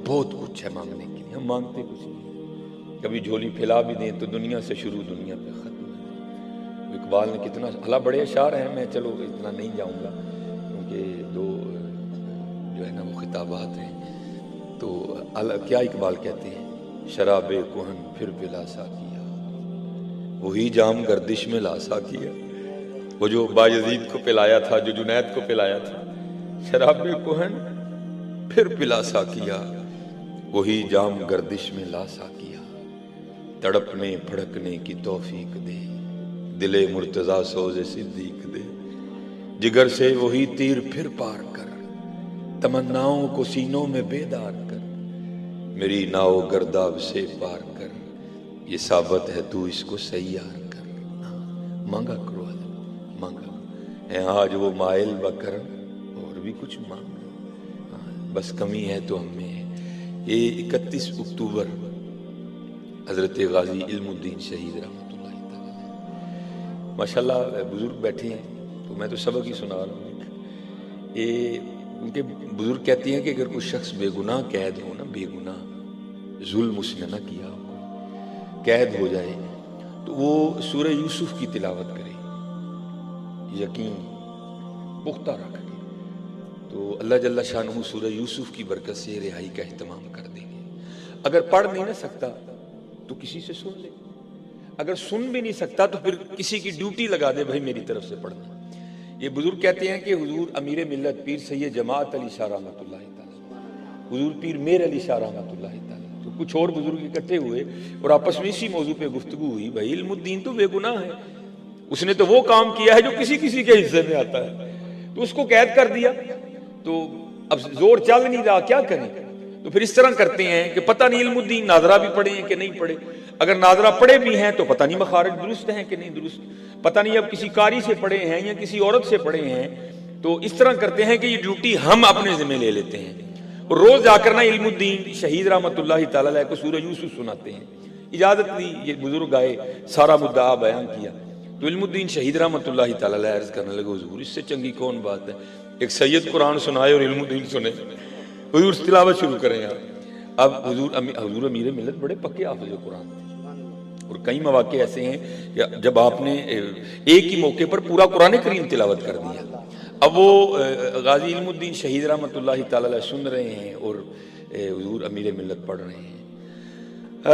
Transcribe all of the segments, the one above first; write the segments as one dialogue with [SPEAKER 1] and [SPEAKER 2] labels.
[SPEAKER 1] بہت کچھ ہے مانگنے کے لیے، ہم مانگتے کچھ نہیں، کبھی جھولی پھیلا بھی دیں تو دنیا سے شروع دنیا پہ ختم۔ اقبال نے کتنا اللہ بڑے اشعار ہیں، میں چلو اتنا نہیں جاؤں گا کیونکہ دو جو ہے نا وہ خطابات ہیں۔ تو کیا اقبال کہتے ہیں، شراب کہن پھر پلا ساقیا، وہی جام گردش میں لا ساقیا، وہ جو بایزید کو پلایا تھا، جو جنید کو پلایا تھا، شراب کہن پھر پلا ساقیا، وہی جام گردش میں لا ساقیا، تڑپنے پھڑکنے کی توفیق دے، دل مرتضیٰ سوز صدیق دے، جگر سے وہی تیر پھر پار کر، تمناؤں کو سینوں میں بیدار کر، میری ناؤ گرداب سے پار کر، یہ ثابت ہے تو اس کو سیار کر۔ مانگا کرو حضرت، مانگا ہے آج وہ مائل بکرم، اور بھی کچھ مانگا، بس کمی ہے تو ہم میں ہے۔ یہ 31 اکتوبر حضرت غازی علم الدین شہید رحمۃ اللہ تعالی، ماشاءاللہ بزرگ بیٹھے ہیں تو میں تو سبق ہی سنا رہا ہوں۔ یہ ان کے بزرگ کہتے ہیں کہ اگر کوئی شخص بے گناہ قید ہو نا، بے گناہ ظلم اس نے نہ کیا ہو، قید ہو جائے تو وہ سورہ یوسف کی تلاوت کرے، یقین پختہ رکھ کے، تو اللہ جل شانہ سورہ یوسف کی برکت سے رہائی کا اہتمام کر دیں گے۔ اگر پڑھ نہیں نہ سکتا تو کسی سے سن لے، اگر سن بھی نہیں سکتا تو پھر کسی کی ڈیوٹی لگا دے، بھائی میری طرف سے پڑھنا۔ یہ بزرگ کہتے ہیں کہ حضور امیر ملت پیر سید جماعت علی شاہ رحمۃ اللہ تعالی، حضور پیر میر علی شاہ رحمۃ اللہ تعالی، تو کچھ اور بزرگ اکٹھے ہوئے اور آپس میں اسی موضوع پہ گفتگو ہوئی، بھائی علم الدین تو بے گناہ ہے، اس نے تو وہ کام کیا ہے جو کسی کسی کے حصے میں آتا ہے، تو اس کو قید کر دیا، تو اب زور چل نہیں رہا، کیا کریں؟ تو پھر اس طرح کرتے ہیں کہ پتہ نہیں علم الدین ناظرہ بھی پڑھے ہیں کہ نہیں پڑھے، اگر ناظرہ پڑھے بھی ہیں تو پتہ نہیں مخارج درست ہیں کہ نہیں درست، پتہ نہیں اب کسی قاری سے پڑھے ہیں یا کسی عورت سے پڑھے ہیں، تو اس طرح کرتے ہیں کہ یہ ڈیوٹی ہم اپنے ذمہ لے لیتے ہیں، اور روز جا کر نا علم الدین شہید رحمۃ اللہ تعالی علیہ کو سورہ یوسف سناتے ہیں۔ اجازت دی، یہ بزرگ آئے، سارا مدعا بیان کیا، تو علم الدین شہید رحمۃ اللہ تعالی علیہ عرض کرنے لگے، حضور اس سے چنگی کون بات ہے، ایک سید قرآن سنائے اور علم الدین سنے، حضور تلاوت شروع کریں یار۔ اب حضور امیر ملت بڑے پکے حافظ قرآن تھے، اور کئی مواقع ایسے ہیں کہ جب آپ نے ایک ہی موقع پر پورا قرآن کریم تلاوت کر دیا، اب وہ غازی علم الدین شہید رحمۃ اللہ تعالی علیہ سن رہے ہیں اور حضور امیر ملت پڑھ رہے ہیں،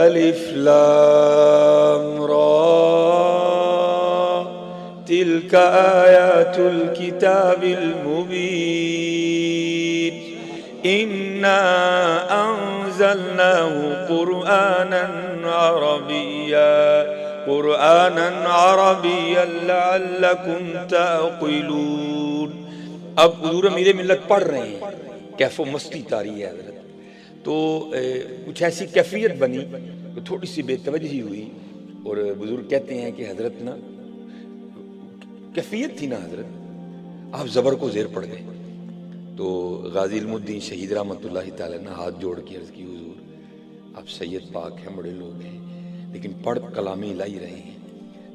[SPEAKER 1] الف لام را تلک آیات الکتاب المبین انا انزلناه قرآنا عربیا لعلکم تعقلون۔ اب حضور امیر ملت پڑھ رہے ہیں، کیف و مستی طاری ہے حضرت، تو کچھ ایسی کیفیت بنی کہ تھوڑی سی بے توجہی ہوئی، اور بزرگ کہتے ہیں کہ حضرت نا کیفیت تھی نا حضرت، آپ زبر کو زیر پڑ گئے، تو غازی علم الدین شہید رحمۃ اللہ تعالی نے ہاتھ جوڑ کے عرض کی، حضور آپ سید پاک ہیں، بڑے لوگ ہیں، لیکن پڑھ کلام الہی رہے ہیں،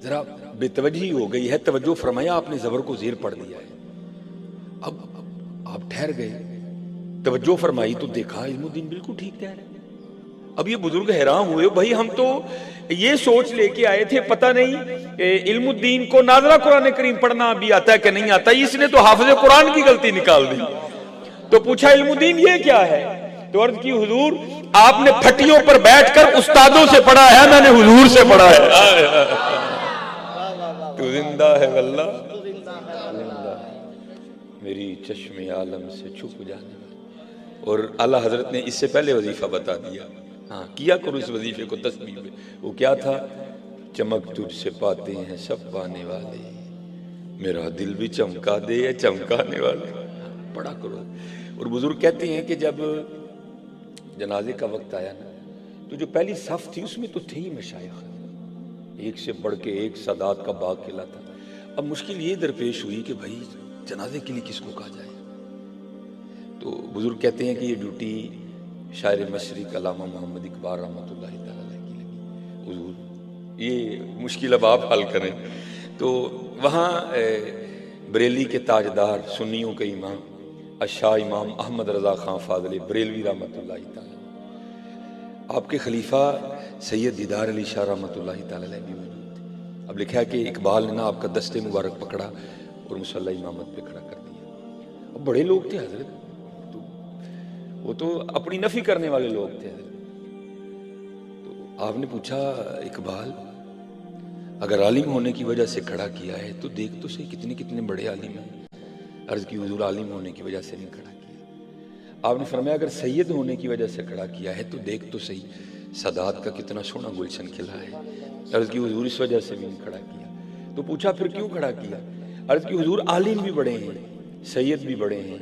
[SPEAKER 1] ذرا بے توجہی ہو گئی ہے، توجہ فرمایا، آپ نے زبر کو زیر پڑھ دیا ہے۔ اب آپ ٹھہر گئے، توجہ فرمائی تو دیکھا علم الدین بالکل ٹھیک کہہ رہے ہیں۔ اب یہ بزرگ حیران ہوئے، بھائی ہم تو یہ سوچ لے کے آئے تھے، پتہ نہیں علم الدین کو ناظرہ قرآن کریم پڑھنا بھی آتا ہے کہ نہیں آتا، اس نے تو حافظ قرآن کی غلطی نکال دی۔ تو پوچھا علم الدین یہ کیا ہے، تو عرض کی، حضور آپ نے پھٹیوں پر بیٹھ کر استادوں سے پڑھا ہے، میں نے حضور سے پڑھا ہے۔ تو زندہ ہے واللہ، زندہ میری چشم عالم سے چھپ جانے والا۔ اور اعلیٰ حضرت نے اس سے پہلے وظیفہ بتا دیا، ہاں کیا کرو اس وظیفے کو تسبیح میں، وہ کیا تھا، چمک تجھ سے پاتے ہیں سب پانے والے، میرا دل بھی چمکا دے چمکانے والے، پڑھا کرو۔ اور بزرگ کہتے ہیں کہ جب جنازے کا وقت آیا نا، تو جو پہلی صف تھی اس میں تو تھے ہی مشائخ، ایک سے بڑھ کے ایک سادات کا باغ کھلا تھا۔ اب مشکل یہ درپیش ہوئی کہ بھائی جنازے کے لیے کس کو کہا جائے، تو بزرگ کہتے ہیں کہ یہ ڈیوٹی شاعر مشرق علامہ محمد اقبال رحمۃ اللہ تعالی کی لگی، حضور یہ مشکل اب آپ حل کریں۔ تو وہاں بریلی کے تاجدار، سنیوں کے امام، الشاہ امام احمد رضا خان فاضلی بریلوی رحمۃ اللہ تعالی، آپ کے خلیفہ سید دیدار علی شاہ رحمۃ اللہ تعالی علیہ بھی موجود تھے. اب لکھا ہے کہ اقبال نے نا آپ کا دست مبارک پکڑا اور مصلی امامت پہ کھڑا کر دیا. اب بڑے لوگ تھے حضرت، تو وہ تو اپنی نفی کرنے والے لوگ تھے حضرت. تو آپ نے پوچھا اقبال اگر عالم ہونے کی وجہ سے کھڑا کیا ہے تو دیکھ تو صحیح کتنے کتنے بڑے عالم ہیں. عرض کی حضور عالم ہونے کی وجہ سے نہیں کھڑا کیا. آپ نے فرمایا اگر سید ہونے کی وجہ سے کھڑا کیا ہے تو دیکھ تو صحیح سادات کا کتنا سونا گلشن کھلا ہے. عرض کی حضور اس وجہ سے بھی نہیں کھڑا کیا. تو پوچھا پھر کیوں کھڑا کیا؟ عرض کی حضور عالم بھی بڑے ہیں، سید بھی بڑے ہیں،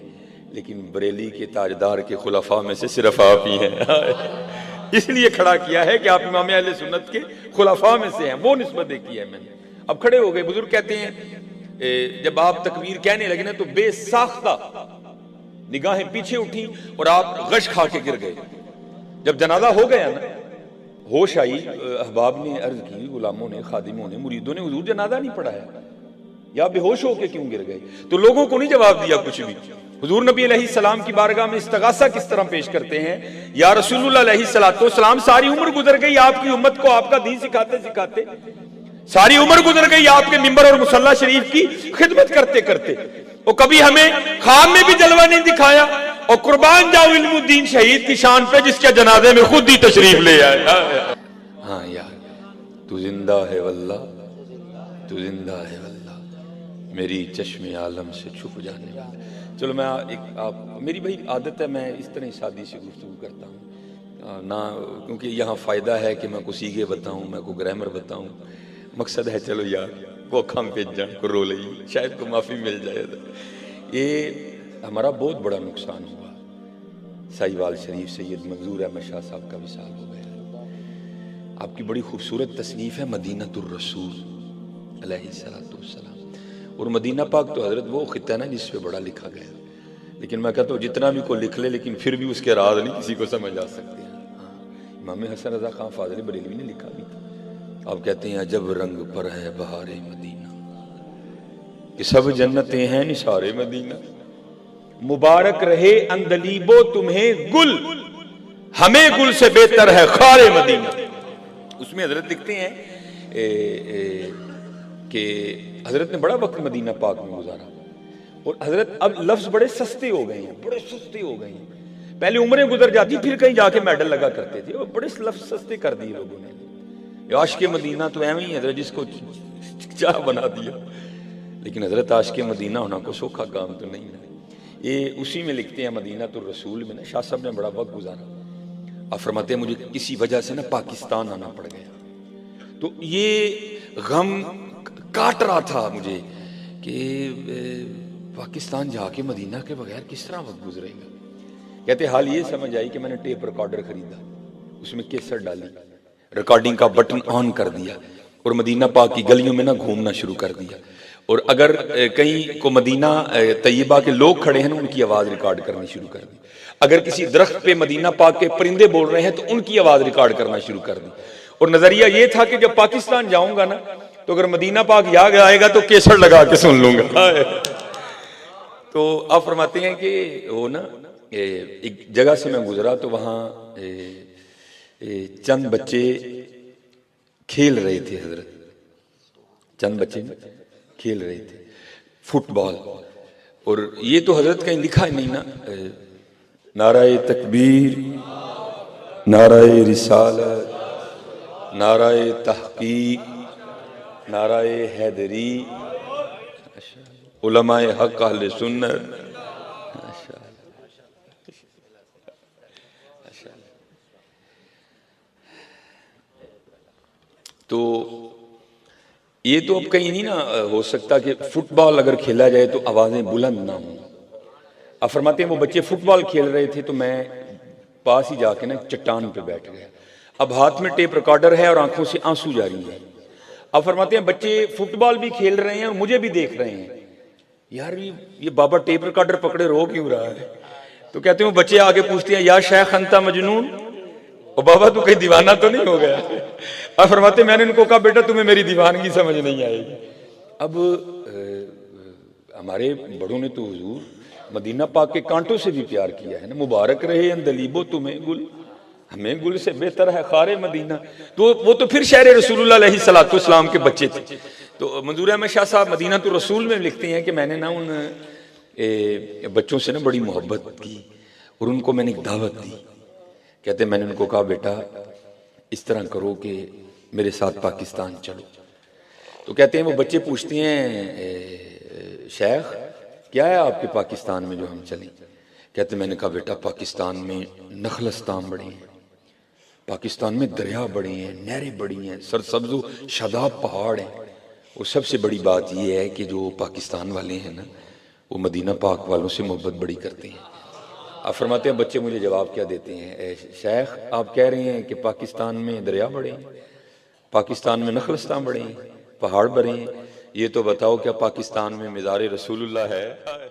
[SPEAKER 1] لیکن بریلی کے تاجدار کے خلفاء میں سے صرف آپ ہی ہیں. اس لیے کھڑا کیا ہے کہ آپ امام اہل سنت کے خلفاء میں سے ہیں، وہ نسبت کی ہے میں نے. اب کھڑے ہو گئے. بزرگ کہتے ہیں جب آپ تکبیر کہنے لگے نا تو بے ساختہ نگاہیں پیچھے اٹھی اور آپ غش کھا کے گر گئے. جب جنازہ ہو گیا نا ہوش آئی، احباب نے عرض کی، غلاموں نے، خادموں نے، مریدوں نے، حضور جنازہ نہیں پڑھایا یا بے ہوش ہو کے کیوں گر گئے؟ تو لوگوں کو نہیں جواب دیا کچھ بھی. حضور نبی علیہ السلام کی بارگاہ میں استغاثہ کس طرح پیش کرتے ہیں، یا رسول اللہ علیہ السلام ساری عمر گزر گئی آپ کی امت کو آپ کا دین سکھاتے سکھاتے، ساری عمر گزر گئی آپ کے ممبر اور مصلی شریف کی خدمت کرتے کرتے، اور کبھی ہمیں خواب میں بھی جلوہ نہیں دکھایا. اور قربان جاؤ علم الدین شہید کی شان پہ جس کے جنازے میں خود ہی تشریف لے آئے. ہاں یار تو زندہ ہے واللہ، تو زندہ ہے واللہ، میری چشم عالم سے چھپ جانے والا. چلو میں میری بھائی عادت ہے میں اس طرح شادی سے گفتگو کرتا ہوں نہ، کیونکہ یہاں فائدہ ہے کہ میں کو سیگے بتاؤں، میں کو گرامر بتاؤں. مقصد ہے چلو یار وہ کھم پہ جان کو رو لئی، شاید کو معافی مل جائے. یہ ہمارا بہت بڑا نقصان ہوا. سائیوال شریف سید منظور احمد شاہ صاحب کا وصال ہو گیا. آپ کی بڑی خوبصورت تصنیف ہے مدینۃ الرسول علیہ السلام. اور مدینہ پاک تو حضرت وہ خطہ ہے نا جس پہ بڑا لکھا گیا. لیکن میں کہتا ہوں جتنا بھی کوئی لکھ لے لیکن پھر بھی اس کے راز نہیں کسی کو سمجھ آ سکتے ہیں. امام حسن رضا خان فاضل بریلوی نے لکھا بھی تھا. آپ کہتے ہیں عجب رنگ پر ہے بہار مدینہ، کہ سب جنتیں ہیں نثار مدینہ. مبارک رہے اندلیبو تمہیں گل، ہمیں گل سے بہتر ہے خار مدینہ. اس میں حضرت لکھتے ہیں کہ حضرت نے بڑا وقت مدینہ پاک میں گزارا، اور حضرت اب لفظ بڑے سستے ہو گئے ہیں، بڑے سستے ہو گئے ہیں. پہلے عمریں گزر جاتی پھر کہیں جا کے میڈل لگا کرتے تھے، اور بڑے لفظ سستے کر دیے لوگوں نے. عاشق مدینہ تو ایویں ہی حضرت جس کو چاہ بنا دیا. لیکن حضرت عاشق مدینہ ہونا کو سوکھا کام تو نہیں ہے. یہ اسی میں لکھتے ہیں مدینۃ الرسول میں نا شاہ صاحب نے بڑا وقت گزارا. آپ فرماتے ہیں مجھے کسی وجہ سے نا پاکستان آنا پڑ گیا. تو یہ غم کاٹ رہا تھا مجھے کہ پاکستان جا کے مدینہ کے بغیر کس طرح وقت گزرے گا. کہتے حال یہ سمجھ آئی کہ میں نے ٹیپ ریکارڈر خریدا، اس میں کیسٹ ڈالی، ریکارڈنگ کا بٹن آن کر دیا اور مدینہ پاک کی گلیوں میں نہ گھومنا شروع کر دیا. اور اگر کہیں کو مدینہ طیبہ کے لوگ کھڑے ہیں نا ان کی آواز ریکارڈ کرنی شروع کر دی. اگر کسی درخت پہ مدینہ پاک کے پرندے بول رہے ہیں تو ان کی آواز ریکارڈ کرنا شروع کر دی. اور نظریہ یہ تھا کہ جب پاکستان جاؤں گا نا تو اگر مدینہ پاک یاد آئے گا تو کیسٹ لگا کے سن لوں گا. تو آپ فرماتے ہیں کہ وہ نا ایک جگہ سے میں گزرا تو وہاں چند بچے کھیل رہے تھے حضرت، چند بچے کھیل رہے تھے فٹ بال. اور یہ تو حضرت کہیں لکھا ہی نہیں نا، نعرہ تکبیر، نعرہ رسالت، نعرہ تحقیق، نعرہ حیدری، علماء حق اہل سنت. تو یہ تو اب کہیں نہیں نا ہو سکتا کہ فٹ بال اگر کھیلا جائے تو آوازیں بلند نہ ہوں. اب فرماتے ہیں وہ بچے فٹ بال کھیل رہے تھے تو میں پاس ہی جا کے نا چٹان پہ بیٹھ گیا. اب ہاتھ میں ٹیپ ریکارڈر ہے اور آنکھوں سے آنسو جاری ہے. اب فرماتے ہیں بچے فٹ بال بھی کھیل رہے ہیں اور مجھے بھی دیکھ رہے ہیں. یار یہ بابا ٹیپ ریکارڈر پکڑے رو کیوں رہا ہے؟ تو کہتے ہیں وہ بچے آگے پوچھتے ہیں یا شیخ انتا مجنون، اور بابا تو کہیں دیوانہ تو نہیں ہو گیا؟ اب فرماتے ہیں میں نے ان کو کہا بیٹا تمہیں میری دیوانگی سمجھ نہیں آئے گی. اب ہمارے بڑوں نے تو حضور مدینہ پاک کے کانٹوں سے بھی پیار کیا ہے نا. مبارک رہے اندلیبو تمہیں گل، ہمیں گل سے بہتر ہے خار مدینہ. تو وہ تو پھر شہر رسول اللہ علیہ الصلوۃ والسلام کے بچے تھے. تو منظور احمد شاہ صاحب مدینہ تو رسول میں لکھتے ہیں کہ میں نے نا ان بچوں سے نا بڑی محبت کی اور ان کو میں نے ایک دعوت دی. کہتے ہیں میں نے ان کو کہا بیٹا اس طرح کرو کہ میرے ساتھ پاکستان چلو. تو کہتے ہیں وہ بچے پوچھتے ہیں شیخ کیا ہے آپ کے پاکستان میں جو ہم چلیں؟ کہتے ہیں میں نے کہا بیٹا پاکستان میں نخلستان بڑے ہیں, پاکستان میں دریا بڑے ہیں, نہریں بڑی ہیں, سرسبز و شاداب پہاڑ ہیں. اور سب سے بڑی بات یہ ہے کہ جو پاکستان والے ہیں نا وہ مدینہ پاک والوں سے محبت بڑی کرتے ہیں. آپ فرماتے ہیں بچے مجھے جواب کیا دیتے ہیں, اے شیخ آپ کہہ رہے ہیں کہ پاکستان میں دریا بڑے ہیں, پاکستان میں نخلستان بڑے ہیں, پہاڑ بڑے ہیں, یہ تو بتاؤ کیا پاکستان میں مزار رسول اللہ ہے؟